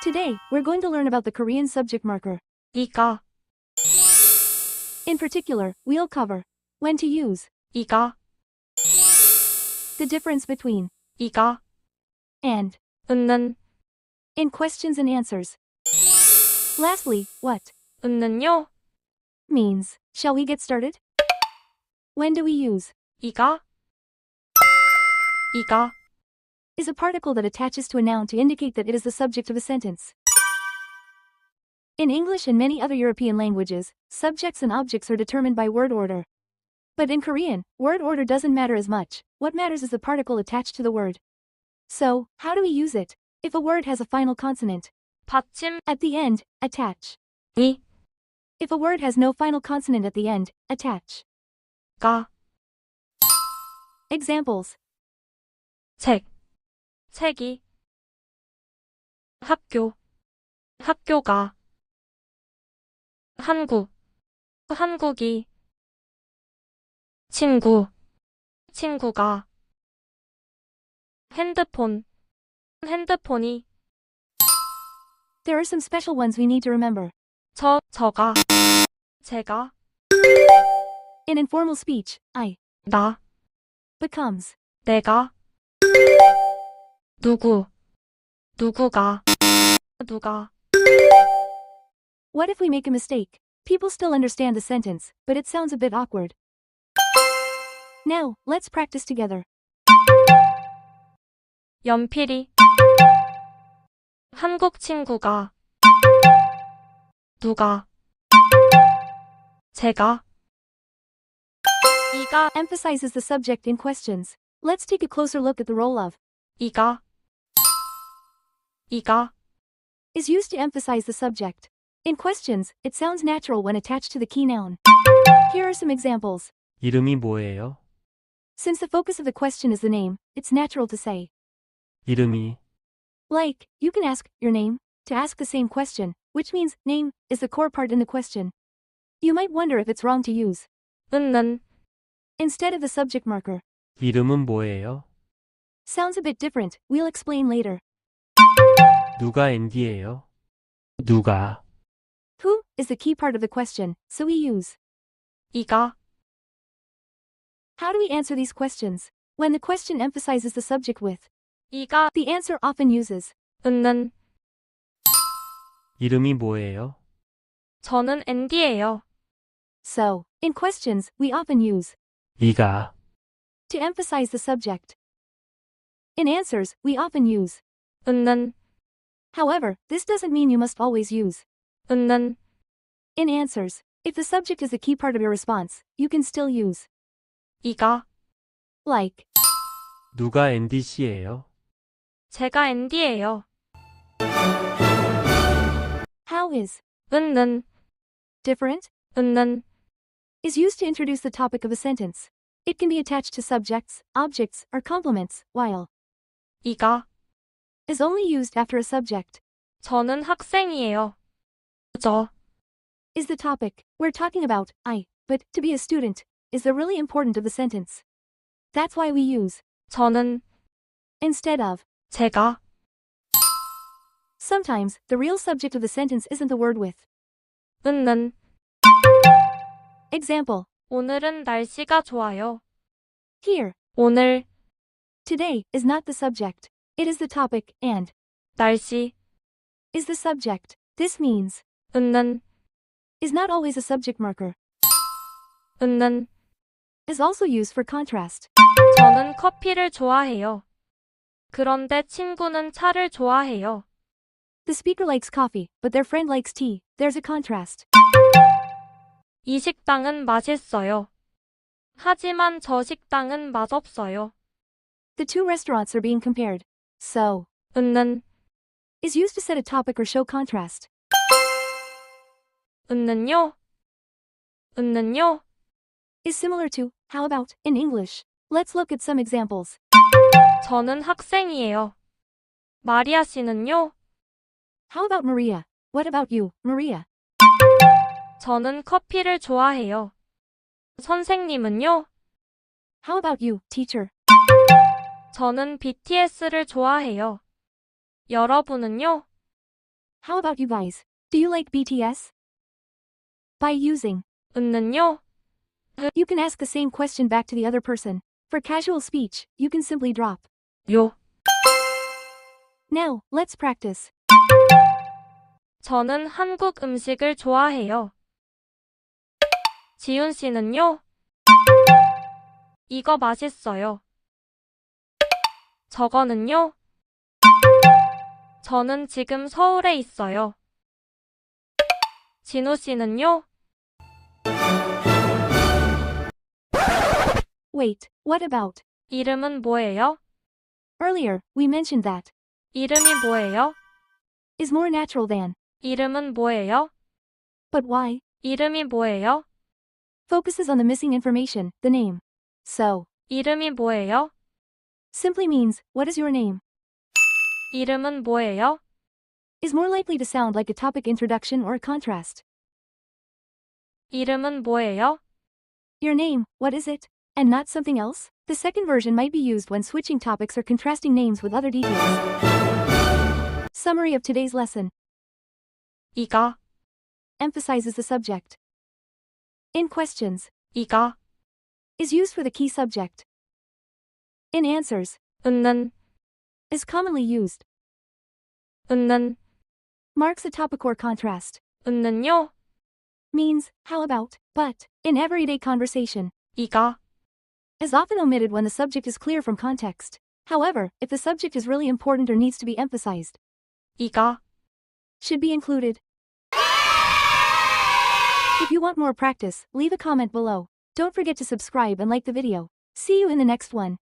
Today, we're going to learn about the Korean subject marker. 이가, In particular, we'll cover when to use, 이가, the difference between, 이가, and, 은는, in questions and answers. Lastly, what 은는요, means. Shall we get started? When do we use 이가, 이가, is a particle that attaches to a noun to indicate that it is the subject of a sentence. In English and many other European languages, subjects and objects are determined by word order. But in Korean, word order doesn't matter as much. What matters is the particle attached to the word. So, how do we use it? If a word has a final consonant 받침, at the end, attach. 이, If a word has no final consonant at the end, attach. 가, Examples. 책, 책이, 학교, 학교가, 한국, 한국이, 친구, 친구가, 핸드폰, 핸드폰이, There are some special ones we need to remember. 저가, 제가, In informal speech, I 나, becomes. 내가, 누구, 누구가, 누가. What if we make a mistake? People still understand the sentence, but it sounds a bit awkward. Now, let's practice together. 연필이, 한국 친구가, 누가, 제가, 이가, Emphasizes the subject in questions. Let's take a closer look at the role of 이가, 이가, is used to emphasize the subject. In questions, it sounds natural when attached to the key noun. Here are some examples. 이름이 뭐예요? Since the focus of the question is the name, it's natural to say, 이름이 like, you can ask your name to ask the same question, which means name is the core part in the question. You might wonder if it's wrong to use 은는, instead of the subject marker. 이름은 뭐예요? Sounds a bit different, we'll explain later. 누가 앤디예요? 누가 Who is the key part of the question, so we use. 이가, How do we answer these questions? When the question emphasizes the subject with, 이가, the answer often uses. 은는, 이름이 뭐예요? 저는 앤디예요. So, in questions, we often use 이가 to emphasize the subject. In answers, we often use. 은는, However, this doesn't mean you must always use. 은는, In answers, if the subject is a key part of your response, you can still use. 이가, Like, 누가 앤디 씨예요? 제가 앤디예요. how is 은는, different 은는, is used to introduce the topic of a sentence. It can be attached to subjects, objects, or complements, while 이가, is only used after a subject. 저는 학생이에요. 저, Is the topic we're talking about, but to be a student is the really important of the sentence. That's why we use 저는, instead of. 제가, Sometimes, the real subject of the sentence isn't the word with. 은는, Example, 오늘은 날씨가 좋아요. here, 오늘, today is not the subject. It is the topic, and 날씨, is the subject. This means 은는, is not always a subject marker. 은는, Is also used for contrast. 저는 커피를 좋아해요. 그런데 친구는 차를 좋아해요. The speaker likes coffee, but their friend likes tea. There's a contrast. 이 식당은 맛있어요. 하지만 저 식당은 맛없어요. The two restaurants are being compared. So, 은는, is used to set a topic or show contrast. 은는요, 은는요, Is similar to, how about, in English. Let's look at some examples. 저는 학생이에요. 마리아 씨는요? How about Maria? What about you, Maria? 저는 커피를 좋아해요. 선생님은요? How about you, teacher? 저는 BTS를 좋아해요. 여러분은요? How about you guys? Do you like BTS? By using 은는요? you can ask the same question back to the other person. For casual speech, you can simply drop. 요. Now, let's practice. 저는 한국 음식을 좋아해요. 지훈 씨는요? 이거 맛있어요. 저거는요? 저는 지금 서울에 있어요. 진우 씨는요? Wait, what about? 이름은 뭐예요? Earlier, we mentioned that 이름이 뭐예요? is more natural than. 이름은 뭐예요? But why? 이름이 뭐예요? Focuses on the missing information, the name. So, 이름이 뭐예요? simply means, what is your name? 이름은 뭐예요? Is more likely to sound like a topic introduction or a contrast. 이름은 뭐예요? Your name, what is it? And not something else? The second version might be used when switching topics or contrasting names with other details. Summary of today's lesson. 이가, Emphasizes the subject. In questions, 이가, is used for the key subject. In answers, 은는, is commonly used. 은는, Marks a topic or contrast. 은는요? Means, how about, but, in everyday conversation. 이가, Is often omitted when the subject is clear from context. However, if the subject is really important or needs to be emphasized, 이가. should be included. If you want more practice, leave a comment below. Don't forget to subscribe and like the video. See you in the next one.